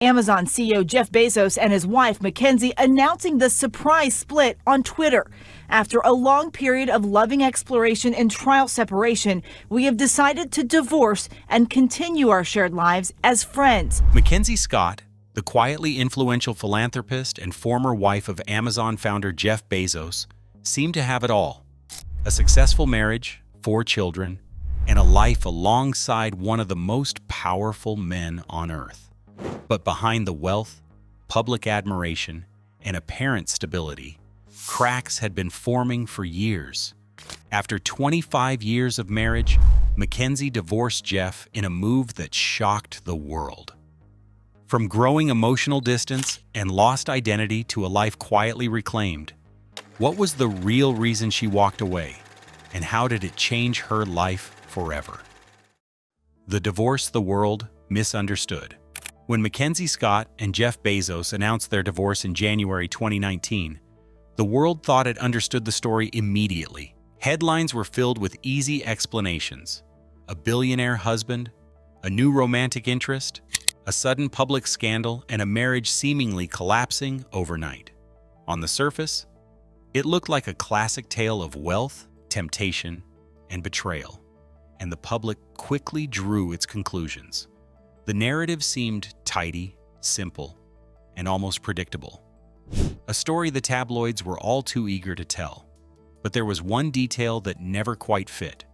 Amazon CEO Jeff Bezos and his wife MacKenzie announcing the surprise split on Twitter. After a long period of loving exploration and trial separation, we have decided to divorce and continue our shared lives as friends. MacKenzie Scott, the quietly influential philanthropist and former wife of Amazon founder Jeff Bezos, seemed to have it all. A successful marriage, 4 children, and a life alongside one of the most powerful men on earth. But behind the wealth, public admiration, and apparent stability, cracks had been forming for years. After 25 years of marriage, MacKenzie divorced Jeff in a move that shocked the world. From growing emotional distance and lost identity to a life quietly reclaimed, what was the real reason she walked away, and how did it change her life forever? The divorce the world misunderstood. When MacKenzie Scott and Jeff Bezos announced their divorce in January 2019, the world thought it understood the story immediately. Headlines were filled with easy explanations: a billionaire husband, a new romantic interest, a sudden public scandal, and a marriage seemingly collapsing overnight. On the surface, it looked like a classic tale of wealth, temptation, and betrayal, and the public quickly drew its conclusions. The narrative seemed tidy, simple, and almost predictable. A story the tabloids were all too eager to tell. But there was one detail that never quite fit.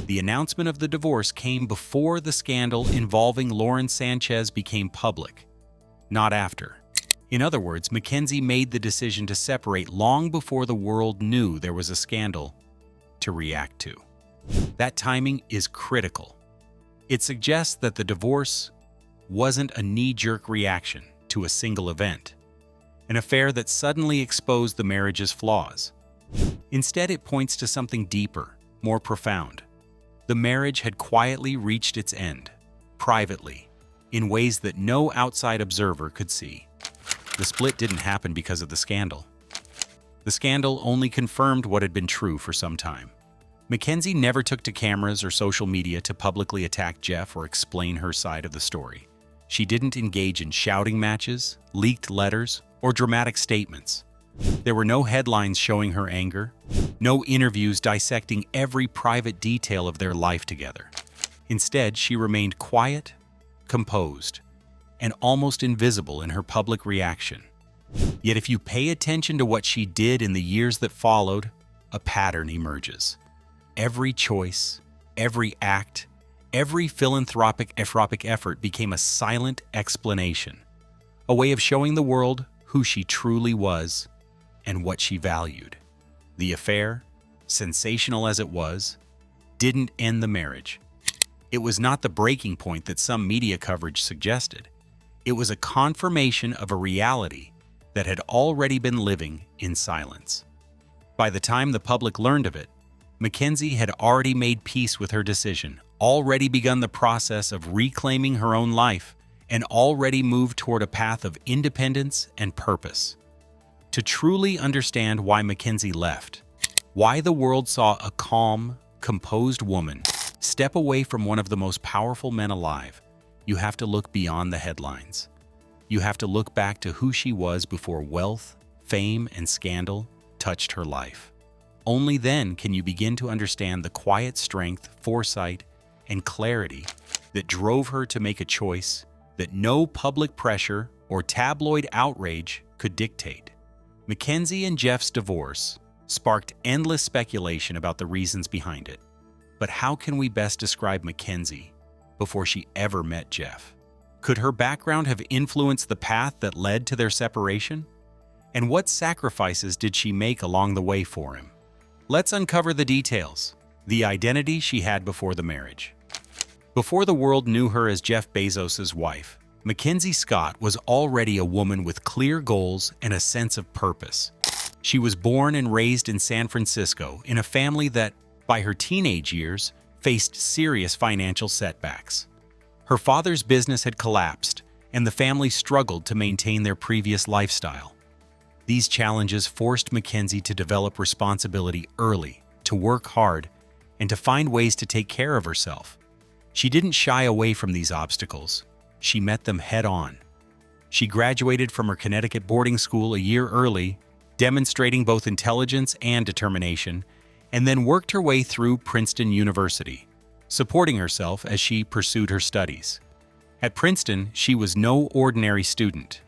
The announcement of the divorce came before the scandal involving Lauren Sanchez became public, not after. In other words, MacKenzie made the decision to separate long before the world knew there was a scandal to react to. That timing is critical. It suggests that the divorce wasn't a knee-jerk reaction to a single event, an affair that suddenly exposed the marriage's flaws. Instead, it points to something deeper, more profound. The marriage had quietly reached its end, privately, in ways that no outside observer could see. The split didn't happen because of the scandal. The scandal only confirmed what had been true for some time. MacKenzie never took to cameras or social media to publicly attack Jeff or explain her side of the story. She didn't engage in shouting matches, leaked letters, or dramatic statements. There were no headlines showing her anger, no interviews dissecting every private detail of their life together. Instead, she remained quiet, composed, and almost invisible in her public reaction. Yet if you pay attention to what she did in the years that followed, a pattern emerges. Every choice, every act, every philanthropic effort became a silent explanation, a way of showing the world who she truly was and what she valued. The affair, sensational as it was, didn't end the marriage. It was not the breaking point that some media coverage suggested. It was a confirmation of a reality that had already been living in silence. By the time the public learned of it, MacKenzie had already made peace with her decision, already begun the process of reclaiming her own life, and already moved toward a path of independence and purpose. To truly understand why MacKenzie left, why the world saw a calm, composed woman step away from one of the most powerful men alive, you have to look beyond the headlines. You have to look back to who she was before wealth, fame, and scandal touched her life. Only then can you begin to understand the quiet strength, foresight, and clarity that drove her to make a choice that no public pressure or tabloid outrage could dictate. MacKenzie and Jeff's divorce sparked endless speculation about the reasons behind it. But how can we best describe MacKenzie before she ever met Jeff? Could her background have influenced the path that led to their separation? And what sacrifices did she make along the way for him? Let's uncover the details, the identity she had before the marriage. Before the world knew her as Jeff Bezos' wife, MacKenzie Scott was already a woman with clear goals and a sense of purpose. She was born and raised in San Francisco in a family that, by her teenage years, faced serious financial setbacks. Her father's business had collapsed, and the family struggled to maintain their previous lifestyle. These challenges forced MacKenzie to develop responsibility early, to work hard, and to find ways to take care of herself. She didn't shy away from these obstacles. She met them head-on. She graduated from her Connecticut boarding school a year early, demonstrating both intelligence and determination, and then worked her way through Princeton University, supporting herself as she pursued her studies. At Princeton, she was no ordinary student.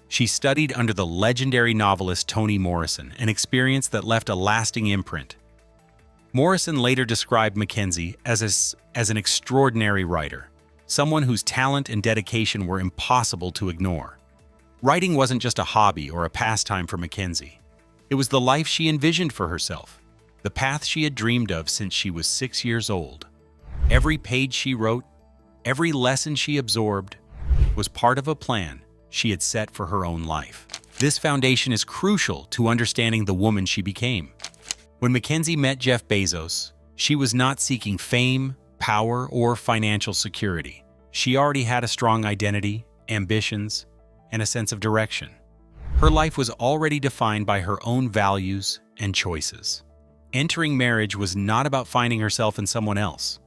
She studied under the legendary novelist Toni Morrison, an experience that left a lasting imprint. Morrison later described MacKenzie as an extraordinary writer, someone whose talent and dedication were impossible to ignore. Writing wasn't just a hobby or a pastime for MacKenzie. It was the life she envisioned for herself, the path she had dreamed of since she was 6 years old. Every page she wrote, every lesson she absorbed, was part of a plan she had set for her own life. This foundation is crucial to understanding the woman she became. When MacKenzie met Jeff Bezos, she was not seeking fame, power, or financial security. She already had a strong identity, ambitions, and a sense of direction. Her life was already defined by her own values and choices. Entering marriage was not about finding herself in someone else.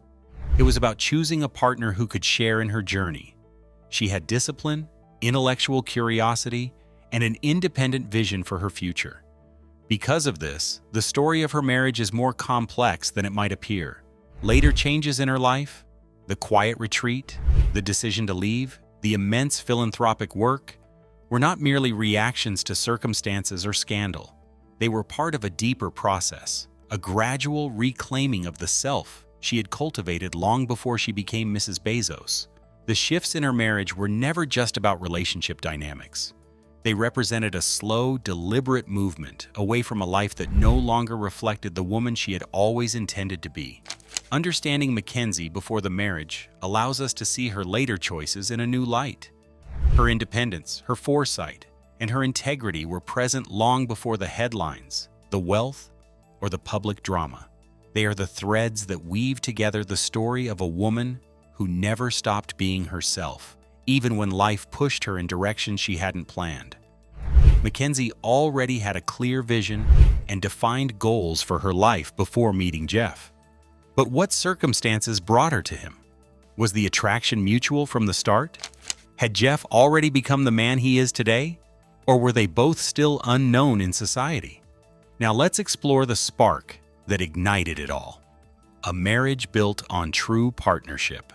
It was about choosing a partner who could share in her journey. She had discipline, intellectual curiosity, and an independent vision for her future. Because of this, the story of her marriage is more complex than it might appear. Later changes in her life, the quiet retreat, the decision to leave, the immense philanthropic work, were not merely reactions to circumstances or scandal. They were part of a deeper process, a gradual reclaiming of the self she had cultivated long before she became Mrs. Bezos. The shifts in her marriage were never just about relationship dynamics. They represented a slow, deliberate movement away from a life that no longer reflected the woman she had always intended to be. Understanding MacKenzie before the marriage allows us to see her later choices in a new light. Her independence, her foresight, and her integrity were present long before the headlines, the wealth, or the public drama. They are the threads that weave together the story of a woman who never stopped being herself, even when life pushed her in directions she hadn't planned. MacKenzie already had a clear vision and defined goals for her life before meeting Jeff. But what circumstances brought her to him? Was the attraction mutual from the start? Had Jeff already become the man he is today? Or were they both still unknown in society? Now let's explore the spark that ignited it all. A marriage built on true partnership.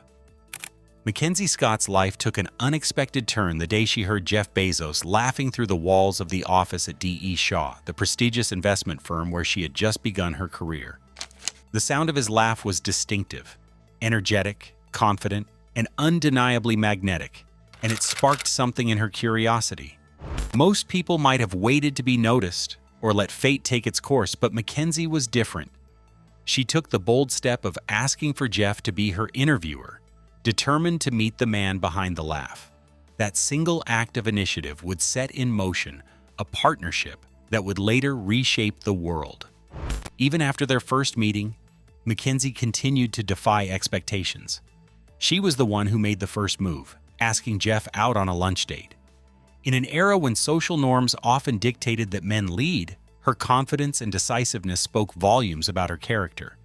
Mackenzie Scott's life took an unexpected turn the day she heard Jeff Bezos laughing through the walls of the office at D.E. Shaw, the prestigious investment firm where she had just begun her career. The sound of his laugh was distinctive, energetic, confident, and undeniably magnetic, and it sparked something in her curiosity. Most people might have waited to be noticed or let fate take its course, but Mackenzie was different. She took the bold step of asking for Jeff to be her interviewer, determined to meet the man behind the laugh. That single act of initiative would set in motion a partnership that would later reshape the world. Even after their first meeting, Mackenzie continued to defy expectations. She was the one who made the first move, asking Jeff out on a lunch date. In an era when social norms often dictated that men lead, her confidence and decisiveness spoke volumes about her character.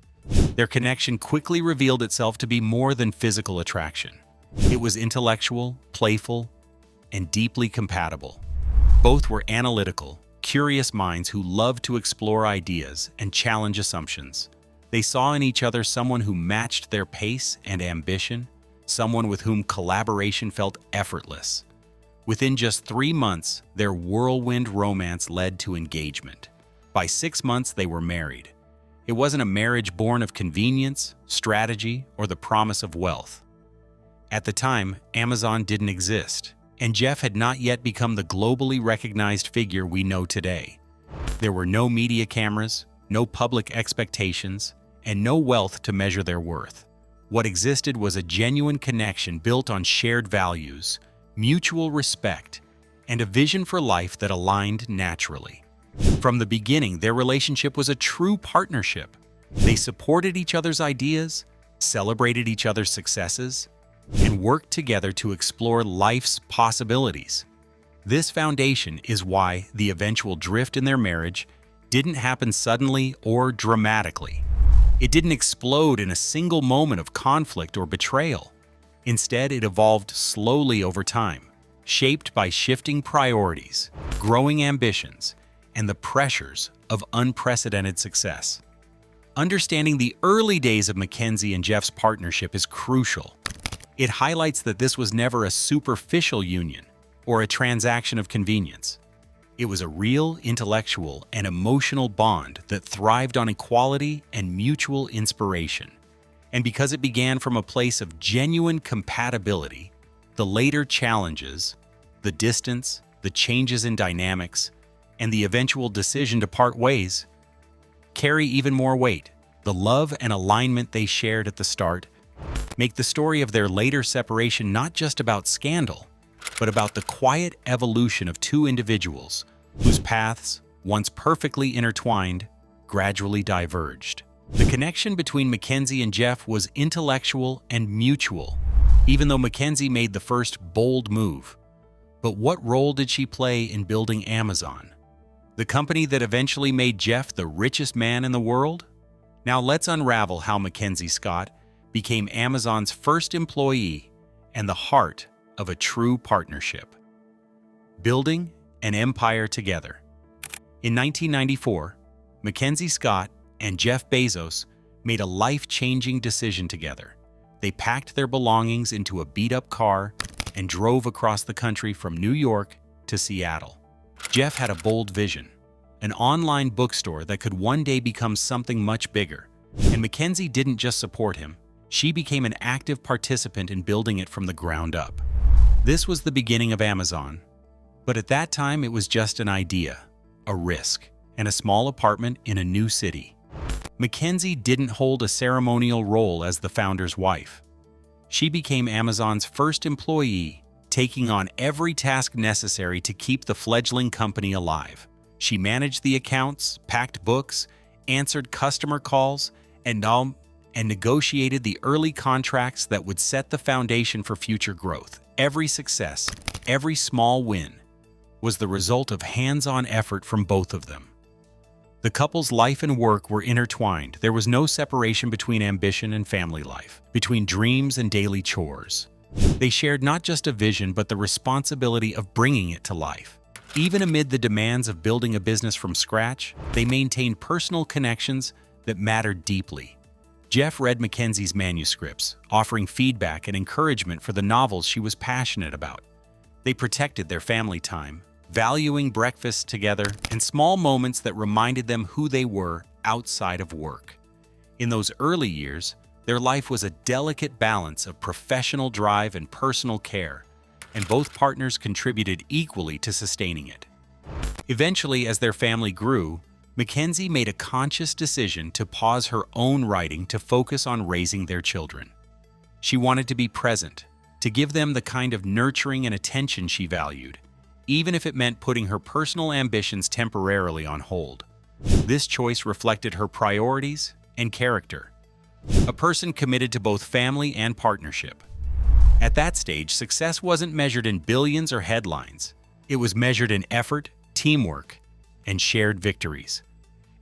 Their connection quickly revealed itself to be more than physical attraction. It was intellectual, playful, and deeply compatible. Both were analytical, curious minds who loved to explore ideas and challenge assumptions. They saw in each other someone who matched their pace and ambition, someone with whom collaboration felt effortless. Within just 3 months, their whirlwind romance led to engagement. By 6 months, they were married. It wasn't a marriage born of convenience, strategy, or the promise of wealth. At the time, Amazon didn't exist, and Jeff had not yet become the globally recognized figure we know today. There were no media cameras, no public expectations, and no wealth to measure their worth. What existed was a genuine connection built on shared values, mutual respect, and a vision for life that aligned naturally. From the beginning, their relationship was a true partnership. They supported each other's ideas, celebrated each other's successes, and worked together to explore life's possibilities. This foundation is why the eventual drift in their marriage didn't happen suddenly or dramatically. It didn't explode in a single moment of conflict or betrayal. Instead, it evolved slowly over time, shaped by shifting priorities, growing ambitions, and the pressures of unprecedented success. Understanding the early days of MacKenzie and Jeff's partnership is crucial. It highlights that this was never a superficial union or a transaction of convenience. It was a real intellectual and emotional bond that thrived on equality and mutual inspiration. And because it began from a place of genuine compatibility, the later challenges, the distance, the changes in dynamics, and the eventual decision to part ways carry even more weight. The love and alignment they shared at the start make the story of their later separation not just about scandal, but about the quiet evolution of two individuals whose paths, once perfectly intertwined, gradually diverged. The connection between MacKenzie and Jeff was intellectual and mutual, even though MacKenzie made the first bold move. But what role did she play in building Amazon, the company that eventually made Jeff the richest man in the world? Now let's unravel how MacKenzie Scott became Amazon's first employee and the heart of a true partnership. Building an empire together. In 1994, MacKenzie Scott and Jeff Bezos made a life-changing decision together. They packed their belongings into a beat-up car and drove across the country from New York to Seattle. Jeff had a bold vision, an online bookstore that could one day become something much bigger. And MacKenzie didn't just support him, she became an active participant in building it from the ground up. This was the beginning of Amazon, but at that time it was just an idea, a risk, and a small apartment in a new city. MacKenzie didn't hold a ceremonial role as the founder's wife. She became Amazon's first employee, taking on every task necessary to keep the fledgling company alive. She managed the accounts, packed books, answered customer calls, and negotiated the early contracts that would set the foundation for future growth. Every success, every small win, was the result of hands-on effort from both of them. The couple's life and work were intertwined. There was no separation between ambition and family life, between dreams and daily chores. They shared not just a vision, but the responsibility of bringing it to life. Even amid the demands of building a business from scratch, they maintained personal connections that mattered deeply. Jeff read MacKenzie's manuscripts, offering feedback and encouragement for the novels she was passionate about. They protected their family time, valuing breakfasts together and small moments that reminded them who they were outside of work. In those early years, their life was a delicate balance of professional drive and personal care, and both partners contributed equally to sustaining it. Eventually, as their family grew, MacKenzie made a conscious decision to pause her own writing to focus on raising their children. She wanted to be present, to give them the kind of nurturing and attention she valued, even if it meant putting her personal ambitions temporarily on hold. This choice reflected her priorities and character, a person committed to both family and partnership. At that stage, success wasn't measured in billions or headlines. It was measured in effort, teamwork, and shared victories.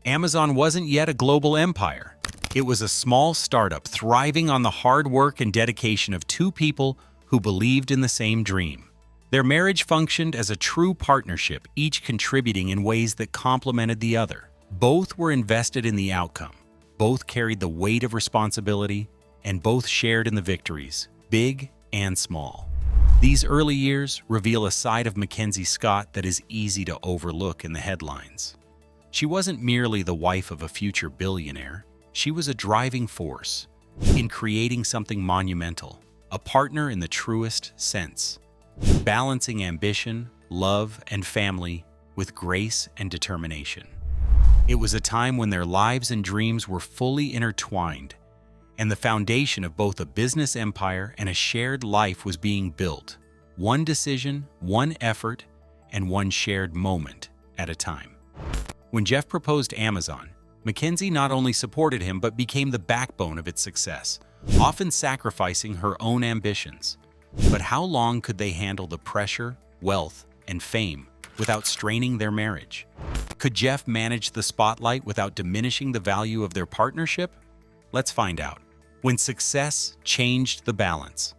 Amazon wasn't yet a global empire. It was a small startup thriving on the hard work and dedication of two people who believed in the same dream. Their marriage functioned as a true partnership, each contributing in ways that complemented the other. Both were invested in the outcome. Both carried the weight of responsibility, and both shared in the victories, big and small. These early years reveal a side of MacKenzie Scott that is easy to overlook in the headlines. She wasn't merely the wife of a future billionaire. She was a driving force in creating something monumental, a partner in the truest sense, balancing ambition, love, and family with grace and determination. It was a time when their lives and dreams were fully intertwined, and the foundation of both a business empire and a shared life was being built, one decision, one effort, and one shared moment at a time. When Jeff proposed Amazon, MacKenzie not only supported him but became the backbone of its success, often sacrificing her own ambitions. But how long could they handle the pressure, wealth, and fame without straining their marriage? Could Jeff manage the spotlight without diminishing the value of their partnership? Let's find out. When success changed the balance.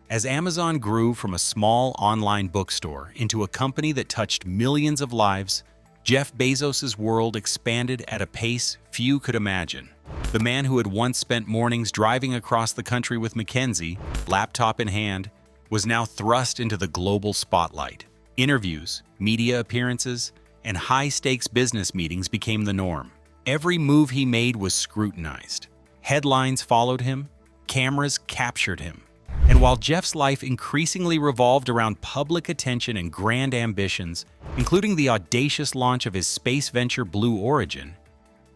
As Amazon grew from a small online bookstore into a company that touched millions of lives, Jeff Bezos' world expanded at a pace few could imagine. The man who had once spent mornings driving across the country with MacKenzie, laptop in hand, was now thrust into the global spotlight. Interviews, media appearances, and high-stakes business meetings became the norm. Every move he made was scrutinized. Headlines followed him, cameras captured him. And while Jeff's life increasingly revolved around public attention and grand ambitions, including the audacious launch of his space venture Blue Origin,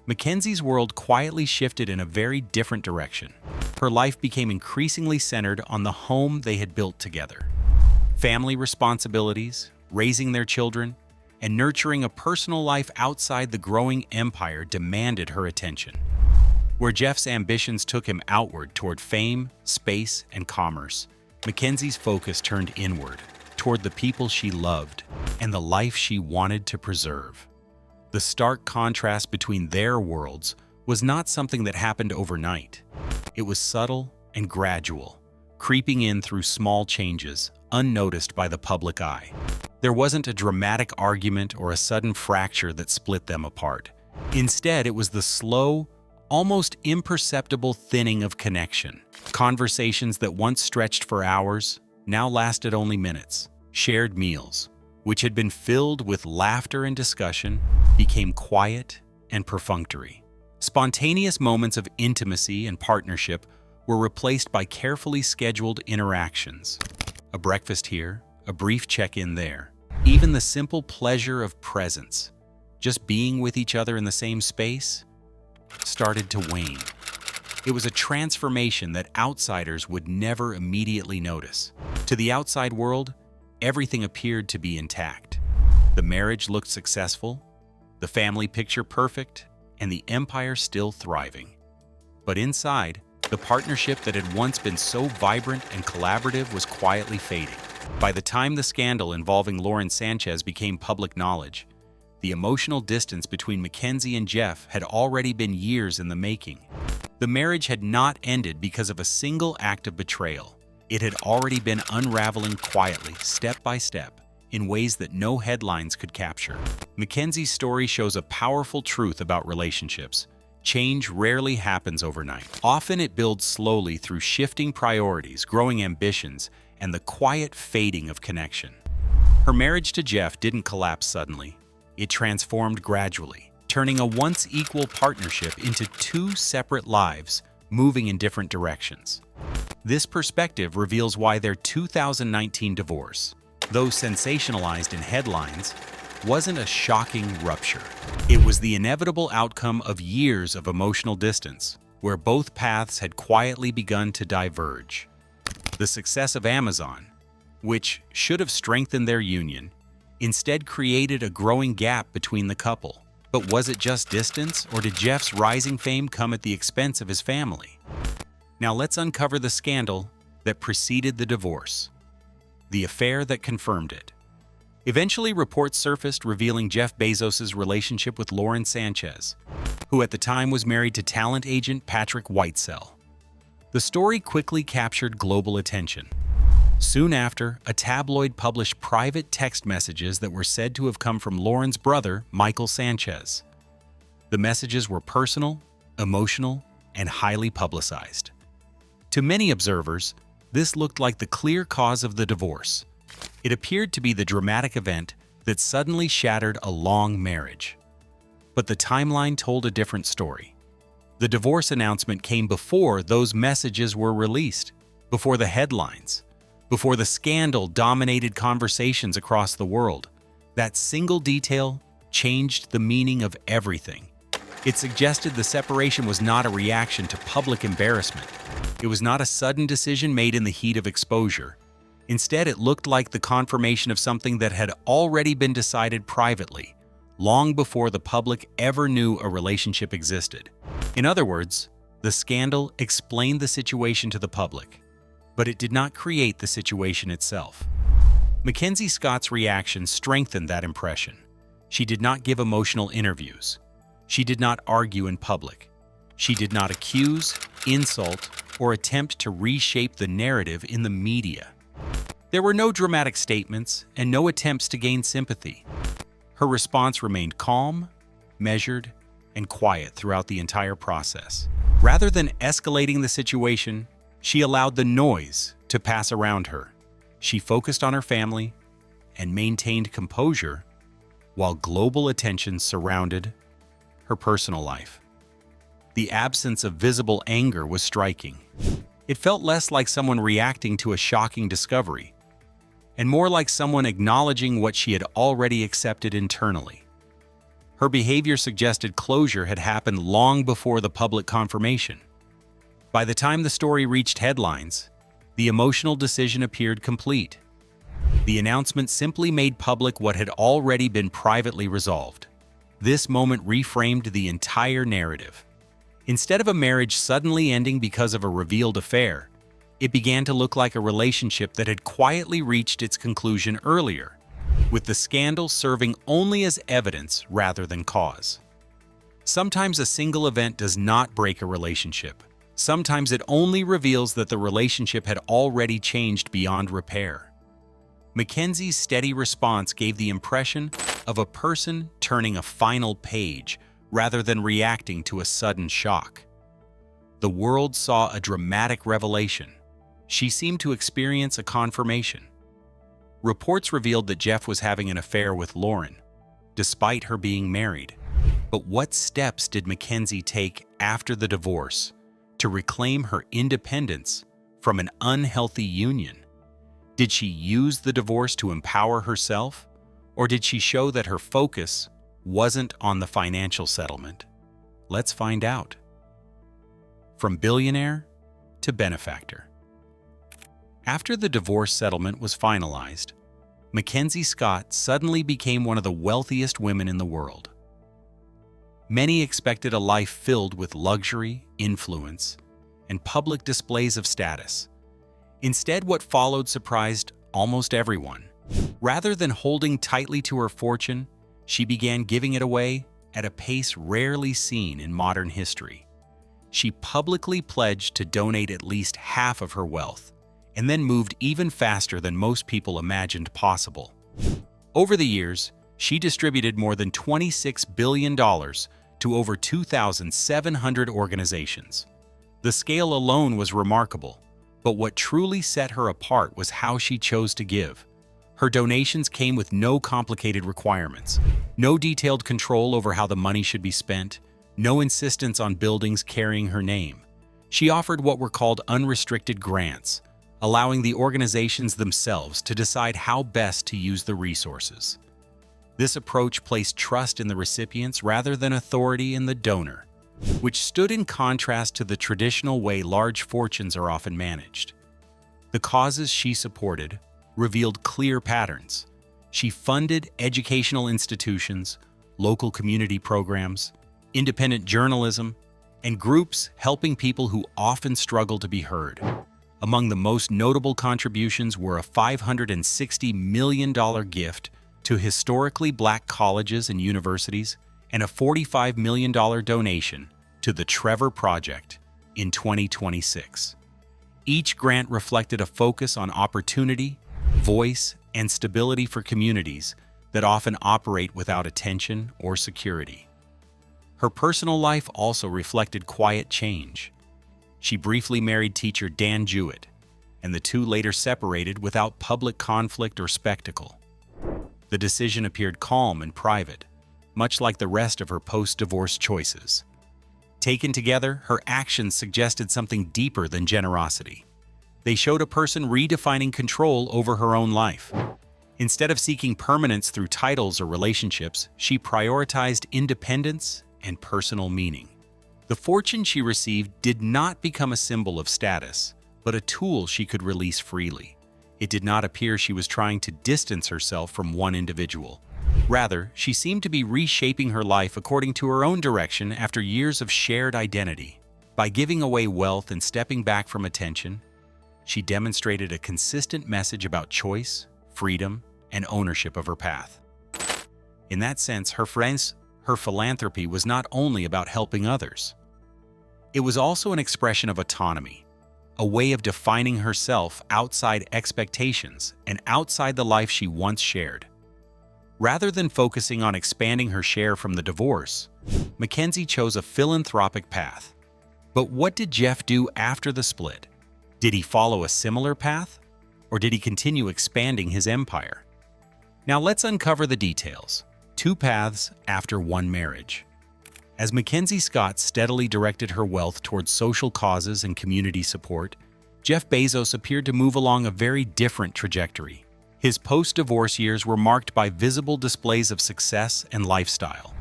MacKenzie's world quietly shifted in a very different direction. Her life became increasingly centered on the home they had built together. Family responsibilities, raising their children, and nurturing a personal life outside the growing empire demanded her attention. Where Jeff's ambitions took him outward toward fame, space, and commerce, MacKenzie's focus turned inward, toward the people she loved and the life she wanted to preserve. The stark contrast between their worlds was not something that happened overnight. It was subtle and gradual, creeping in through small changes, unnoticed by the public eye. There wasn't a dramatic argument or a sudden fracture that split them apart. Instead, it was the slow, almost imperceptible thinning of connection. Conversations that once stretched for hours now lasted only minutes. Shared meals, which had been filled with laughter and discussion, became quiet and perfunctory. Spontaneous moments of intimacy and partnership were replaced by carefully scheduled interactions. A breakfast here, a brief check-in there. Even the simple pleasure of presence, just being with each other in the same space, started to wane. It was a transformation that outsiders would never immediately notice. To the outside world, everything appeared to be intact. The marriage looked successful, the family picture perfect, and the empire still thriving. But inside, the partnership that had once been so vibrant and collaborative was quietly fading. By the time the scandal involving Lauren Sanchez became public knowledge, the emotional distance between MacKenzie and Jeff had already been years in the making. The marriage had not ended because of a single act of betrayal. It had already been unraveling quietly, step by step, in ways that no headlines could capture. MacKenzie's story shows a powerful truth about relationships. Change rarely happens overnight. Often it builds slowly through shifting priorities, growing ambitions, and the quiet fading of connection. Her marriage to Jeff didn't collapse suddenly. It transformed gradually, turning a once equal partnership into two separate lives, moving in different directions. This perspective reveals why their 2019 divorce, though sensationalized in headlines, wasn't a shocking rupture. It was the inevitable outcome of years of emotional distance, where both paths had quietly begun to diverge. The success of Amazon, which should have strengthened their union, instead created a growing gap between the couple. But was it just distance, or did Jeff's rising fame come at the expense of his family? Now let's uncover the scandal that preceded the divorce, the affair that confirmed it. Eventually, reports surfaced revealing Jeff Bezos' relationship with Lauren Sanchez, who at the time was married to talent agent Patrick Whitesell. The story quickly captured global attention. Soon after, a tabloid published private text messages that were said to have come from Lauren's brother, Michael Sanchez. The messages were personal, emotional, and highly publicized. To many observers, this looked like the clear cause of the divorce. It appeared to be the dramatic event that suddenly shattered a long marriage. But the timeline told a different story. The divorce announcement came before those messages were released, before the headlines, before the scandal dominated conversations across the world. That single detail changed the meaning of everything. It suggested the separation was not a reaction to public embarrassment. It was not a sudden decision made in the heat of exposure. Instead, it looked like the confirmation of something that had already been decided privately, long before the public ever knew a relationship existed. In other words, the scandal explained the situation to the public, but it did not create the situation itself. Mackenzie Scott's reaction strengthened that impression. She did not give emotional interviews. She did not argue in public. She did not accuse, insult, or attempt to reshape the narrative in the media. There were no dramatic statements and no attempts to gain sympathy. Her response remained calm, measured, and quiet throughout the entire process. Rather than escalating the situation, she allowed the noise to pass around her. She focused on her family and maintained composure while global attention surrounded her personal life. The absence of visible anger was striking. It felt less like someone reacting to a shocking discovery, and more like someone acknowledging what she had already accepted internally. Her behavior suggested closure had happened long before the public confirmation. By the time the story reached headlines, the emotional decision appeared complete. The announcement simply made public what had already been privately resolved. This moment reframed the entire narrative. Instead of a marriage suddenly ending because of a revealed affair, it began to look like a relationship that had quietly reached its conclusion earlier, with the scandal serving only as evidence rather than cause. Sometimes a single event does not break a relationship. Sometimes it only reveals that the relationship had already changed beyond repair. MacKenzie's steady response gave the impression of a person turning a final page rather than reacting to a sudden shock. The world saw a dramatic revelation. She seemed to experience a confirmation. Reports revealed that Jeff was having an affair with Lauren, despite her being married. But what steps did MacKenzie take after the divorce to reclaim her independence from an unhealthy union? Did she use the divorce to empower herself, or did she show that her focus wasn't on the financial settlement? Let's find out. From billionaire to benefactor. After the divorce settlement was finalized, MacKenzie Scott suddenly became one of the wealthiest women in the world. Many expected a life filled with luxury, influence, and public displays of status. Instead, what followed surprised almost everyone. Rather than holding tightly to her fortune, she began giving it away at a pace rarely seen in modern history. She publicly pledged to donate at least half of her wealth, and then moved even faster than most people imagined possible. Over the years, she distributed more than $26 billion to over 2,700 organizations. The scale alone was remarkable, but what truly set her apart was how she chose to give. Her donations came with no complicated requirements, no detailed control over how the money should be spent, no insistence on buildings carrying her name. She offered what were called unrestricted grants, allowing the organizations themselves to decide how best to use the resources. This approach placed trust in the recipients rather than authority in the donor, which stood in contrast to the traditional way large fortunes are often managed. The causes she supported revealed clear patterns. She funded educational institutions, local community programs, independent journalism, and groups helping people who often struggle to be heard. Among the most notable contributions were a $560 million gift to historically black colleges and universities and a $45 million donation to the Trevor Project in 2026. Each grant reflected a focus on opportunity, voice, and stability for communities that often operate without attention or security. Her personal life also reflected quiet change. She briefly married teacher Dan Jewett, and the two later separated without public conflict or spectacle. The decision appeared calm and private, much like the rest of her post-divorce choices. Taken together, her actions suggested something deeper than generosity. They showed a person redefining control over her own life. Instead of seeking permanence through titles or relationships, she prioritized independence and personal meaning. The fortune she received did not become a symbol of status, but a tool she could release freely. It did not appear she was trying to distance herself from one individual. Rather, she seemed to be reshaping her life according to her own direction after years of shared identity. By giving away wealth and stepping back from attention, she demonstrated a consistent message about choice, freedom, and ownership of her path. In that sense, her philanthropy was not only about helping others. It was also an expression of autonomy, a way of defining herself outside expectations and outside the life she once shared. Rather than focusing on expanding her share from the divorce, MacKenzie chose a philanthropic path. But what did Jeff do after the split? Did he follow a similar path? Or did he continue expanding his empire? Now let's uncover the details. 2 paths after 1 marriage. As MacKenzie Scott steadily directed her wealth towards social causes and community support, Jeff Bezos appeared to move along a very different trajectory. His post-divorce years were marked by visible displays of success and lifestyle.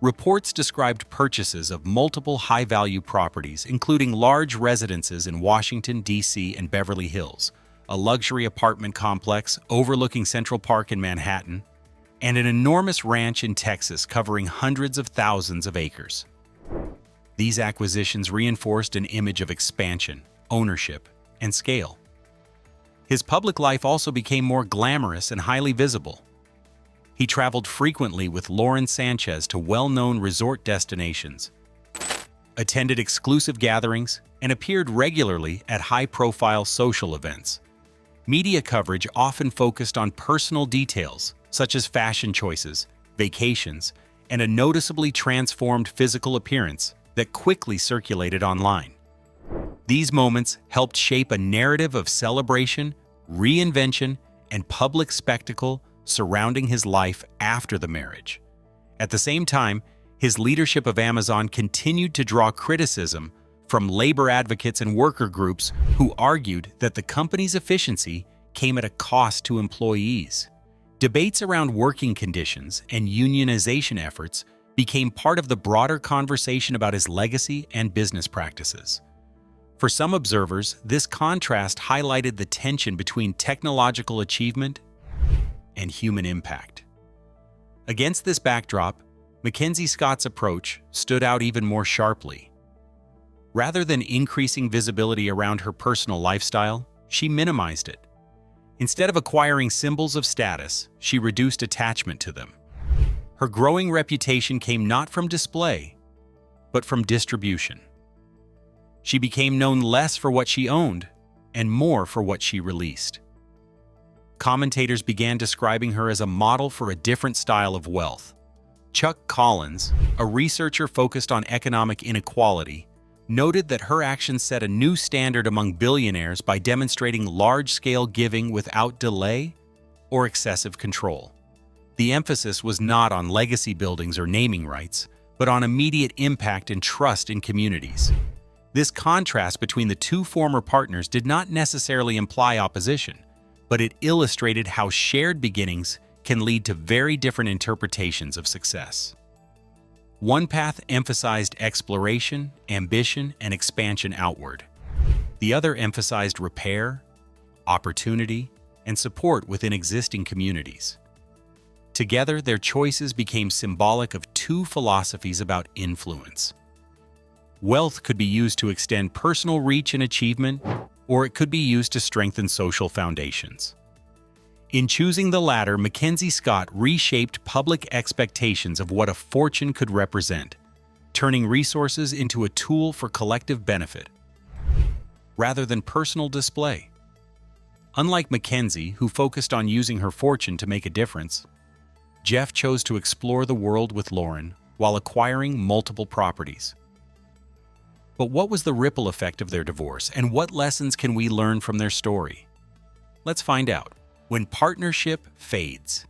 Reports described purchases of multiple high-value properties, including large residences in Washington, D.C. and Beverly Hills, a luxury apartment complex overlooking Central Park in Manhattan, and an enormous ranch in Texas covering hundreds of thousands of acres. These acquisitions reinforced an image of expansion, ownership, and scale. His public life also became more glamorous and highly visible. He traveled frequently with Lauren Sanchez to well-known resort destinations, attended exclusive gatherings, and appeared regularly at high-profile social events. Media coverage often focused on personal details, such as fashion choices, vacations, and a noticeably transformed physical appearance that quickly circulated online. These moments helped shape a narrative of celebration, reinvention, and public spectacle surrounding his life after the marriage. At the same time, his leadership of Amazon continued to draw criticism from labor advocates and worker groups who argued that the company's efficiency came at a cost to employees. Debates around working conditions and unionization efforts became part of the broader conversation about his legacy and business practices. For some observers, this contrast highlighted the tension between technological achievement and human impact. Against this backdrop, MacKenzie Scott's approach stood out even more sharply. Rather than increasing visibility around her personal lifestyle, she minimized it. Instead of acquiring symbols of status, she reduced attachment to them. Her growing reputation came not from display, but from distribution. She became known less for what she owned and more for what she released. Commentators began describing her as a model for a different style of wealth. Chuck Collins, a researcher focused on economic inequality, noted that her actions set a new standard among billionaires by demonstrating large-scale giving without delay or excessive control. The emphasis was not on legacy buildings or naming rights, but on immediate impact and trust in communities. This contrast between the 2 former partners did not necessarily imply opposition, but it illustrated how shared beginnings can lead to very different interpretations of success. One path emphasized exploration, ambition, and expansion outward. The other emphasized repair, opportunity, and support within existing communities. Together, their choices became symbolic of 2 philosophies about influence. Wealth could be used to extend personal reach and achievement, or it could be used to strengthen social foundations. In choosing the latter, MacKenzie Scott reshaped public expectations of what a fortune could represent, turning resources into a tool for collective benefit, rather than personal display. Unlike MacKenzie, who focused on using her fortune to make a difference, Jeff chose to explore the world with Lauren while acquiring multiple properties. But what was the ripple effect of their divorce, and what lessons can we learn from their story? Let's find out. When partnership fades.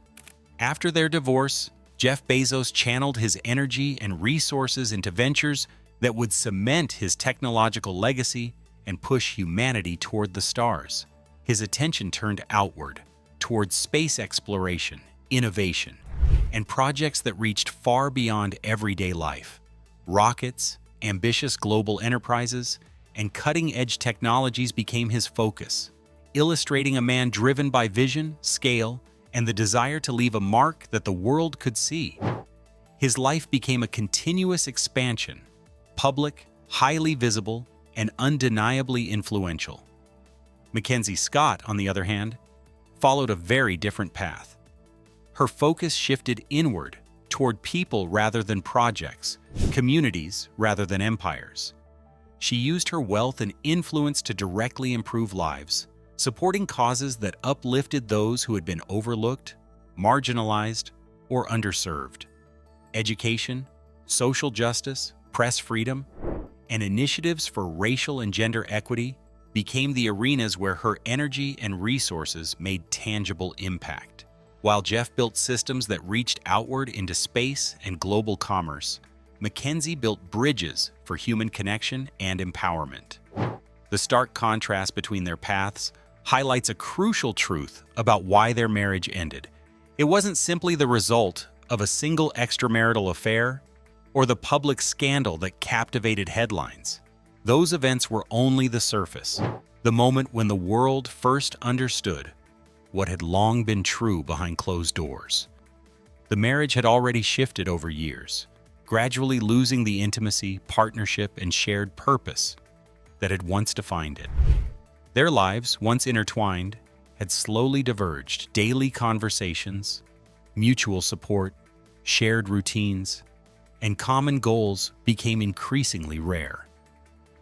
After their divorce, Jeff Bezos channeled his energy and resources into ventures that would cement his technological legacy and push humanity toward the stars. His attention turned outward, towards space exploration, innovation, and projects that reached far beyond everyday life. Rockets, ambitious global enterprises, and cutting-edge technologies became his focus, illustrating a man driven by vision, scale, and the desire to leave a mark that the world could see. His life became a continuous expansion, public, highly visible, and undeniably influential. MacKenzie Scott, on the other hand, followed a very different path. Her focus shifted inward, toward people rather than projects, communities rather than empires. She used her wealth and influence to directly improve lives, supporting causes that uplifted those who had been overlooked, marginalized, or underserved. Education, social justice, press freedom, and initiatives for racial and gender equity became the arenas where her energy and resources made tangible impact. While Jeff built systems that reached outward into space and global commerce, MacKenzie built bridges for human connection and empowerment. The stark contrast between their paths highlights a crucial truth about why their marriage ended. It wasn't simply the result of a single extramarital affair or the public scandal that captivated headlines. Those events were only the surface, the moment when the world first understood what had long been true behind closed doors. The marriage had already shifted over years, gradually losing the intimacy, partnership, and shared purpose that had once defined it. Their lives, once intertwined, had slowly diverged. Daily conversations, mutual support, shared routines, and common goals became increasingly rare.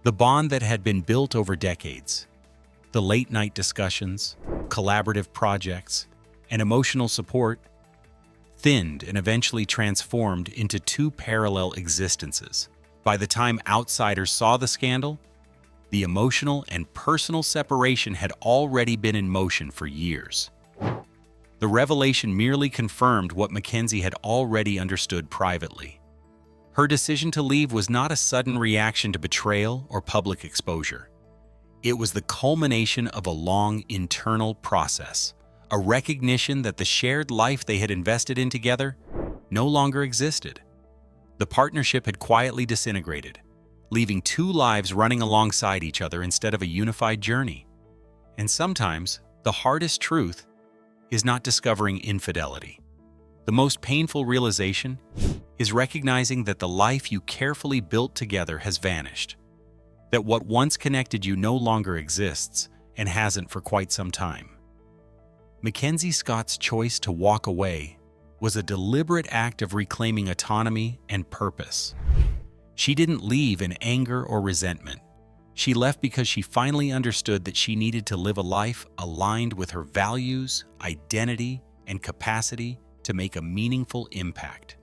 The bond that had been built over decades, the late-night discussions, collaborative projects, and emotional support, thinned and eventually transformed into two parallel existences. By the time outsiders saw the scandal, the emotional and personal separation had already been in motion for years. The revelation merely confirmed what MacKenzie had already understood privately. Her decision to leave was not a sudden reaction to betrayal or public exposure. It was the culmination of a long internal process, a recognition that the shared life they had invested in together no longer existed. The partnership had quietly disintegrated, leaving two lives running alongside each other instead of a unified journey. And sometimes, the hardest truth is not discovering infidelity. The most painful realization is recognizing that the life you carefully built together has vanished, that what once connected you no longer exists and hasn't for quite some time. Mackenzie Scott's choice to walk away was a deliberate act of reclaiming autonomy and purpose. She didn't leave in anger or resentment. She left because she finally understood that she needed to live a life aligned with her values, identity, and capacity to make a meaningful impact.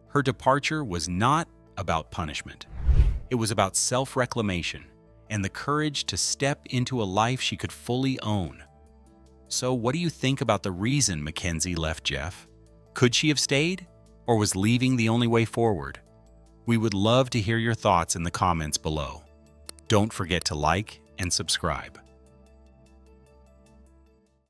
Her departure was not about punishment. It was about self-reclamation and the courage to step into a life she could fully own. So what do you think about the reason Mackenzie left Jeff? Could she have stayed, or was leaving the only way forward? We would love to hear your thoughts in the comments below. Don't forget to like and subscribe.